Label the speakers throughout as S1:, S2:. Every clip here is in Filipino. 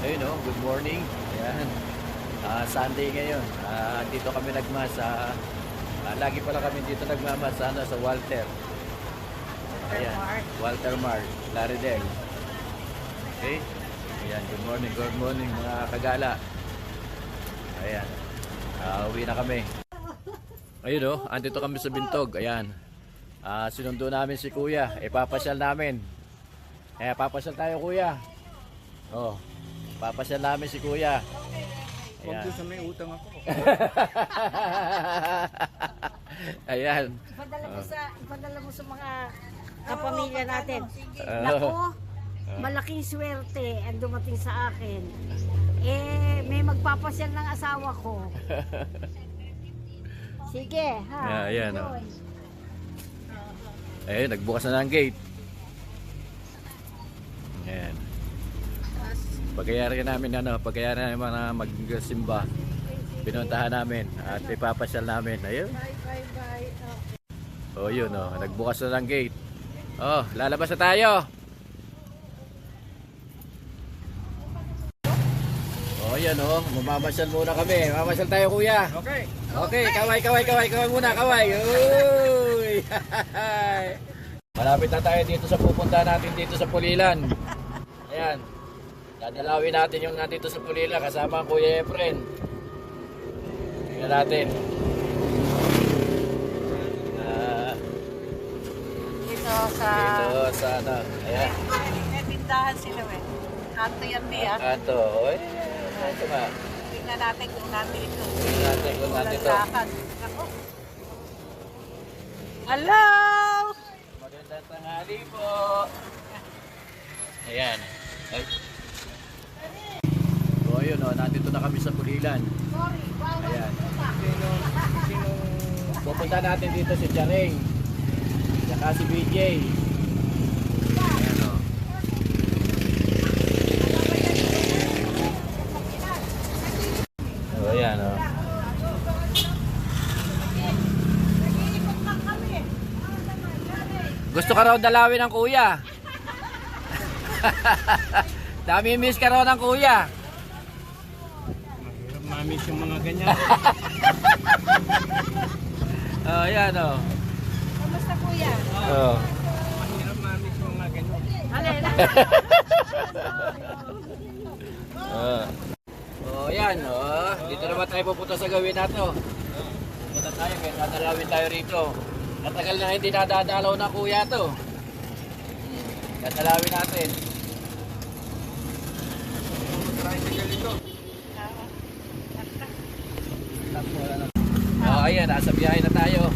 S1: Ayun oh, good morning. Ayan. Sunday ngayon. Dito kami nagmas lagi pala kami dito nagmamas sa Walter. Ayan. Walter Mart, Laredale. Okay? Ayan, good morning mga kagala. Ayan. Uwi na kami. Ayun oh, andito kami sa Bintog. Ayan. Sinundo namin si Kuya. Papasyal namin. Papasyal tayo, Kuya. Oh. Papasyal namin si Kuya.
S2: Huwag doon sa may utang ako.
S1: Ayan.
S3: Ipadala mo sa mga kapamilya natin. Nako, malaking swerte ang dumating sa akin. May magpapasyal ng asawa ko. Sige, ha.
S1: Ayan, oh. Ayun, nagbukas na ng gate. Ayan. Pagkayari namin pagkayari namin na magsimba. Pinuntahan namin at ipapasyal namin. Ayun. Oh, yun oh, nagbukas na ng gate. Oh, lalabas na tayo. Oh, yan oh, mamamasyal muna kami. Mamasyal tayo, Kuya.
S2: Okay.
S1: Okay, kaway muna, kaway. Uy! Malapit na tayo dito sa pupunta natin dito sa Pulilan. Ayan. Dadalawin natin yung nandito sa Pulilan kasama ang Kuya Efren. Tingnan natin.
S3: Dito sa...
S1: Ayan.
S3: May tindahan sila eh. Kanto yan, Bia.
S1: Kanto. Oy. Ito nga.
S3: Tingnan natin kung nandito.
S1: Tingnan natin kung nandito.
S3: Ako. Hello!
S1: Magandang tanghali po. Ayan. Ay. So ayun oh, nandito na kami sa Pulilan. Ayan. Pupunta natin dito si Charing. Saka si BJ. Ayan oh. So ayan oh. Gusto ka raw dalawin ng Kuya. Dami miss ka raw ng Kuya.
S2: Mahirap mamiss yung mga ganyan.
S1: Oh, yan oh.
S3: Kamusta, Kuya?
S1: Oh.
S2: Mahirap mamiss yung mga ganyan.
S3: Alena.
S1: Oh, yan oh. Dito naman tayo pupunta sa gawin natin. Pupunta tayo, kaya dadalawin tayo rito. Matagal na hindi nadadalaw na Kuya to. Dadalawin natin. Oh, ayan, nasa biyahe na tayo.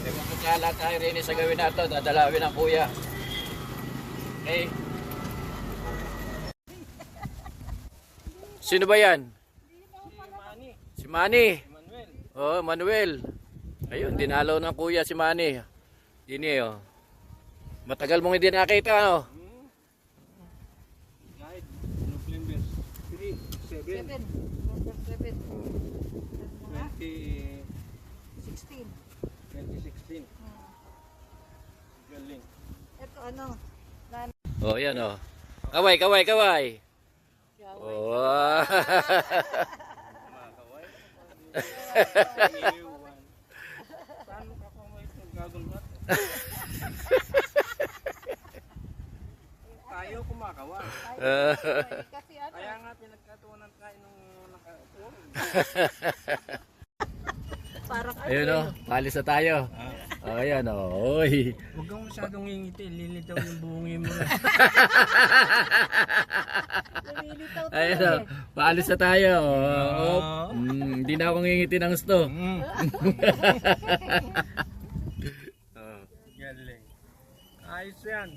S1: May pupunta tayo rin sa gawin natin. Dadalawin ang Kuya. Okay. Sino ba yan? Si Manny.
S2: Manuel.
S1: Oh, Manuel. Ayun, dinalaw ng Kuya si Manny. Dini oh. Matagal mong hindi nakita ano?
S2: Guide. November 3, 7,
S3: 16.
S2: 2016. Galing.
S3: Ito ano?
S1: Oh, yan oh. Kaway. Oh.
S2: Makakaway. Saan mo kakaway itong gagawin? Tayo kumakaway.
S3: Kasi ano?
S2: Kaya nga pinagkatuunan tayo nung nakaupo.
S3: Parang
S1: Ayun oh, palis na tayo. Oh, ayan oh. Oy.
S2: Huwag kang masyadong ngingiti, lilitaw yung buhongin mo na.
S3: lumilitaw to
S1: Ayun oh, paalis na tayo. Oh. Hindi na ako ngingiti ng gusto.
S2: Galing. Ayos yan.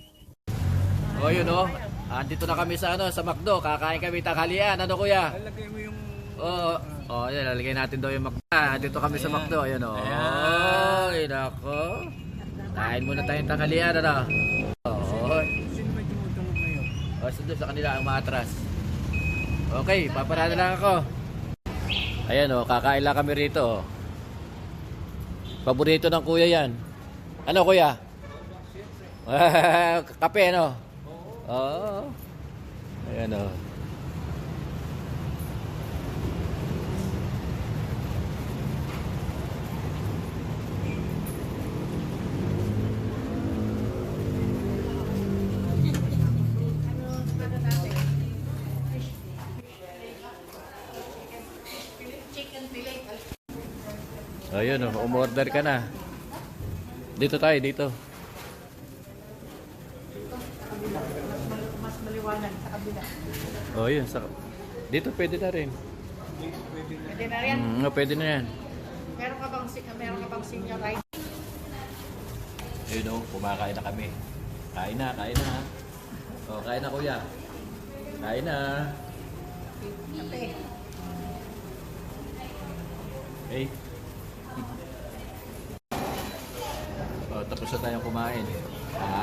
S1: Oh, yun oh. Andito na kami sa sa McDo. Kakain kami tanghalian. Ano Kuya?
S2: Lalagay mo yung...
S1: Oo. Oh, yan, lalagay natin daw yung McDo. Dito kami sa McDo, ayun oh. Ay, nako. Kain muna tayong tanghalian, ano? Oh.
S2: Sino ba tumutunog na yun?
S1: Oh, doon sa kanila ang matras. Okay, paparada lang ako. Ayan oh, kakain lang kami rito. Paborito ng Kuya yan. Ano Kuya? Kape, ano? Oo. Ayan oh. Ayun, umorder ka na. Dito tayo, dito.
S3: Mas maliwanag sa kabila.
S1: Oh, yun. Dito pwede na rin.
S3: Pwede na rin.
S1: Pwede na yan.
S3: Meron ka bang senior ride?
S1: Ayun, kumakain na kami. Kain na, kain na. Oh, kain na kuya. Kain na.
S3: Kape.
S1: Okay. Oh, tapos na tayong kumain.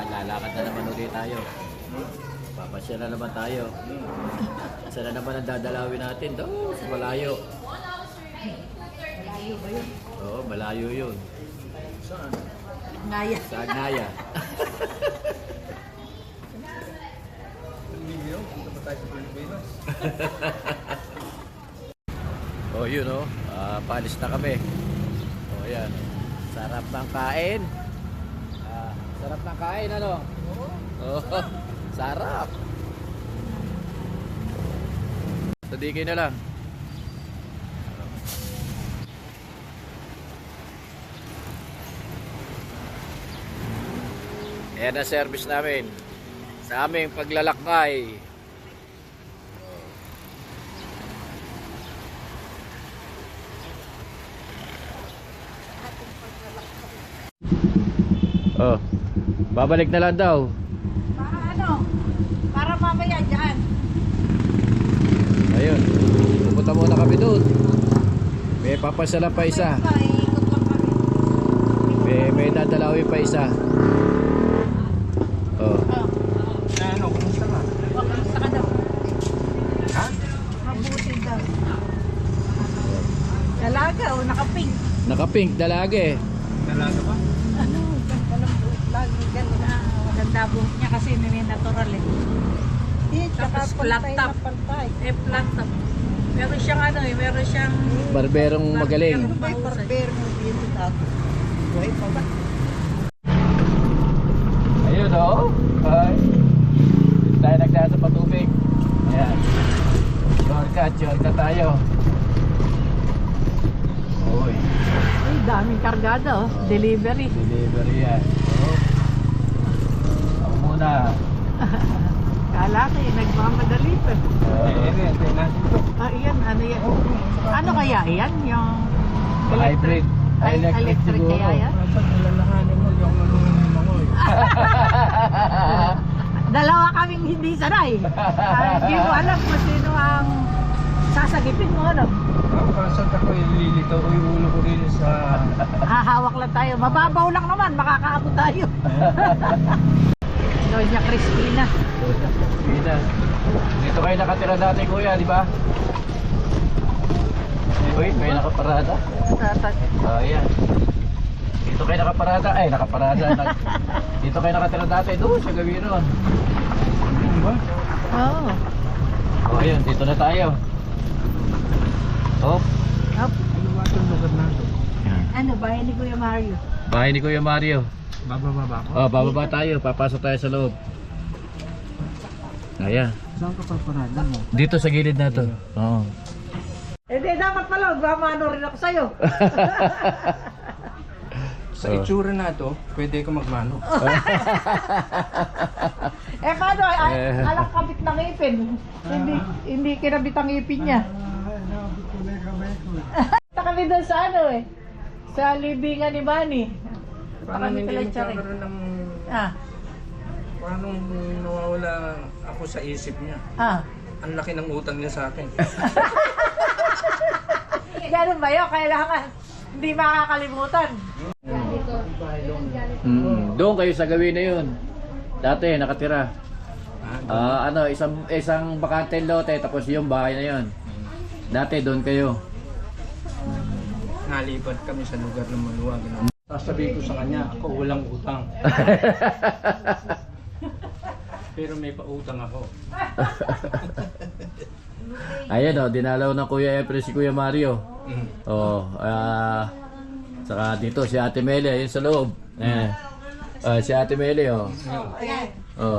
S1: Lalakad na naman ulit tayo. Papasya na naman tayo. Saan na naman ang dadalawin natin? Doon, sa malayo.
S3: Malayo ba yun?
S1: Oo, malayo yun.
S3: Naya.
S1: Sa Agnaya. Oh, yun oh. Palis na kami. Oh, yan. Sarap ng kain. Sarap ng kain, ano? Oo. Oh, sarap. Sadigin na lang. Ayan ang service namin sa aming paglalakbay. Oh, babalik na lang daw.
S3: Para ano? Para mamaya dyan.
S1: Ayun, pupunta muna kami doon. May papasalan pa isa.
S3: Ikot lang kami.
S1: May dadalawin pa isa. Oh.
S2: Ano, kumusta ka?
S3: Kamusta ka daw?
S2: Ha?
S3: Mabuti daw. Dalaga o nakapink.
S1: Naka-pink dalaga eh.
S2: Dalaga ba?
S3: Ano? Lagi ganun na. Maganda buhok niya kasi may natural eh. Tapos flat top. Flat top. Meron siyang ano eh, meron siyang
S1: Barberong magaling.
S3: may barbero mo dito dati. Buhay pa ba?
S1: Ayun oh. Ay. Tayo nagdaan sa patubig. Ayan. Shortcut tayo. Uy.
S3: Ay, daming kargada oh. Delivery.
S1: Delivery yan. Oh. Ako muna.
S3: Kala ko yung nagmamadali pa. Iyan, ano yan? Ano kaya yan? Yung
S1: Hybrid.
S3: electric
S1: siguro.
S3: kaya yan?
S2: Saan nalalahanin mo yung manunong ako eh?
S3: Dalawa kaming hindi sanay. Hindi mo alam kung sino ang sasagipin mo, ano?
S2: Kapasag ako ililitaw ko yung ulo ko rin sa...
S3: Hahawak lang tayo. Mababaw lang naman, makakaabot tayo. Doña Cristina.
S1: Pina. Dito kayo nakatira dati kuya, di ba? Uy, may nakaparada. Oh, ayan. Dito kayo nakaparada. Ay, nakaparada. Dito kayo nakatira dati. Doon sa Gawiron.
S2: Ba?
S3: Oo.
S1: Oh, ayan. Dito na tayo. Oh.
S3: Up.
S2: Ano ba itong lugar na ito?
S3: Ano, bahay ni Kuya Mario.
S1: Bahay ni Kuya Mario.
S2: Bababa ako?
S1: Oh, bababa tayo. Papasok tayo sa loob. Ayan.
S2: Saan ka paparada mo?
S1: Dito sa gilid na to. Oo.
S3: Eh, di, dapat pala, magmamano rin ako sa'yo.
S2: Sa itsura na ito, pwede ka magmano.
S3: Eh, paano? Alang kabit ng ipin. Hindi kinabit ang ipin niya. Kita kami doon sa ano eh. Sa libingan ni Manny.
S2: Paano hindi magkakaroon ng... Paano nawawala ako sa isip niya? Ang laki ng utang niya sa akin.
S3: Ganun ba yun? Kailangan hindi makakalimutan.
S1: Doon kayo sa gawin na yun. Dati nakatira. Isang bakanteng lote tapos yung bahay na yun. Dati doon kayo.
S2: Nalipat kami sa lugar ng maluwag. Sasabihin ko sa kanya, ako walang utang. Pero may pautang ako.
S1: Ayan o, dinalaw ng Kuya Efren si Kuya Mario. Saka dito si Ate Mele, ayun sa loob. Si Ate Mele o.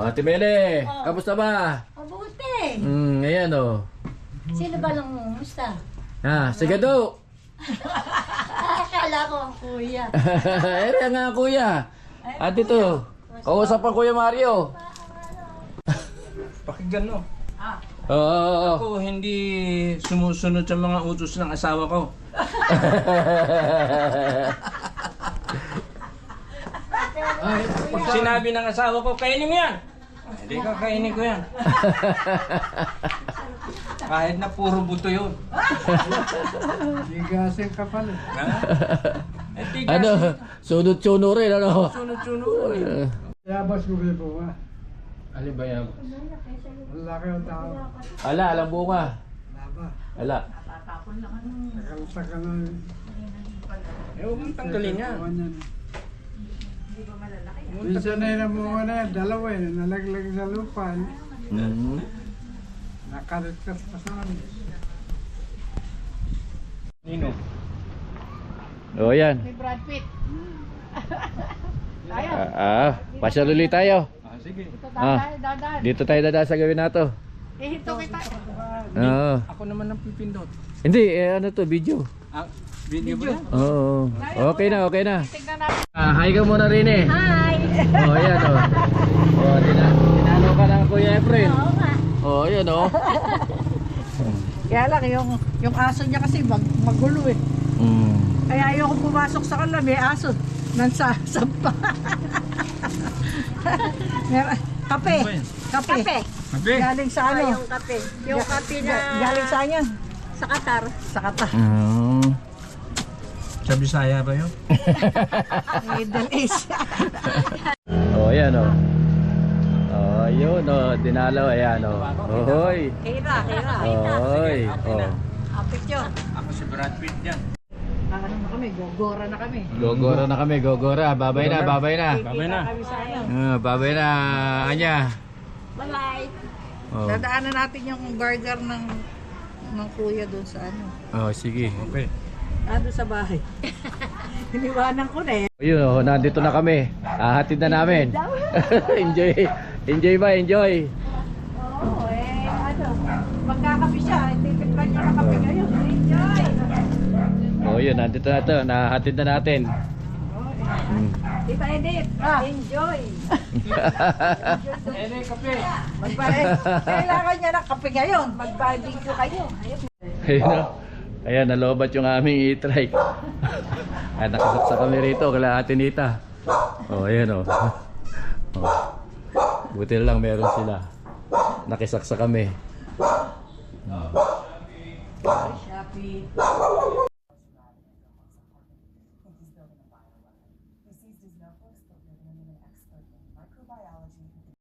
S1: Ate Mele, kamusta ba?
S3: Mabuti.
S1: Ayan o.
S3: Sino ba lang musta?
S1: Sige do.
S3: Kala ko ang kuya.
S1: Ere nga kuya. At ito, kausap ang Kuya Mario.
S2: Pakinggan mo.
S1: Oo.
S2: Ako hindi sumusunod sa mga utos ng asawa ko. Pag sinabi ng asawa ko, kainin mo yan. Hindi ka kainin ko yan. Kahit na puro buto yun.
S4: Tigasin ka pala.
S2: Ha? Eh, tigas.
S1: Ano, sunod-suno rin, ano?
S2: Sunod-sunod.
S4: Yabas ko po ba?
S2: Ali ba yan?
S4: Ang laki ang tao.
S1: Ala, alam bunga.
S4: Laba.
S1: Ala.
S4: Nakalta ka na.
S2: Eh, huwag mong tanggalin yan.
S4: Minsan na yun ang bunga na yan. Dalawa yun. Nalaglag sa lupa.
S1: Mm.
S4: Nakaligtas pa sa amin.
S2: Nino?
S1: O yan.
S3: Brad Pitt.
S1: Pasyal ulit tayo.
S2: Ah, sige.
S3: Dadan.
S1: Dito tayo dadaan sa gawin nato.
S3: Ito kita.
S1: Oo.
S2: Ako naman ang pipindot.
S1: Hindi, ano to, video.
S2: Ah, video ba yan?
S1: Oo. Okay na, okay na.
S3: Tingnan natin.
S1: Hi ka muna rin eh.
S3: Hi!
S1: Oh, yan oh. Oh, tinalo ka ng Kuya Efren.
S3: Oo nga.
S1: Oh, yan oh.
S5: Kaya lang, yung aso niya kasi magulo eh.
S1: Mm.
S5: Kaya ayoko pumasok sa kanila, may aso. Nansasampa. Kape. Kape.
S3: Kape.
S2: Kape?
S5: Galing sa ano?
S3: Yung kape. Yung kape na
S5: Galing sa yan.
S3: sa Qatar.
S5: Sa kata.
S2: Sa Bisaya ba yun?
S5: Middle East.
S1: Oh, yan oh. Oh, yun oh. Dinalaw, ayan oh. Ohoy.
S5: Hira.
S1: Ohoy. Oh.
S5: Apit yun.
S2: Ako si Brad Pitt yan.
S5: Ano na kami, gogora na kami.
S1: Gogora na kami, gogora. Babay na, babay na.
S2: Babay na.
S5: Kami sa ano.
S1: Babay na, Anya.
S3: Bye-bye.
S1: Oh.
S5: Dadaanan natin yung burger ng kuya doon sa ano.
S1: Oh, sige.
S2: Okay.
S5: Ano sa bahay. Iniwanan ko na eh.
S1: Ayun oh, nandito na kami. Hahatid na namin. Enjoy. Enjoy ba? Enjoy.
S5: Oo ano. Magkakapi siya, titimplan niya na kape ngayon. Enjoy!
S1: Oh, yun, nandito na to. Nahatid na natin.
S5: Tita Edith, enjoy!
S2: Ere, kape.
S5: Kailangan niya ng kape ngayon. Mag-barbecue kayo.
S1: Ayun oh. Ayan, nalobat yung aming e-trike. Ay, nakasaksa kami rito, kala Ate Nita. Oh, ayan oh. Oh. Buti lang meron sila. Nakisaksa kami.
S5: Shopee.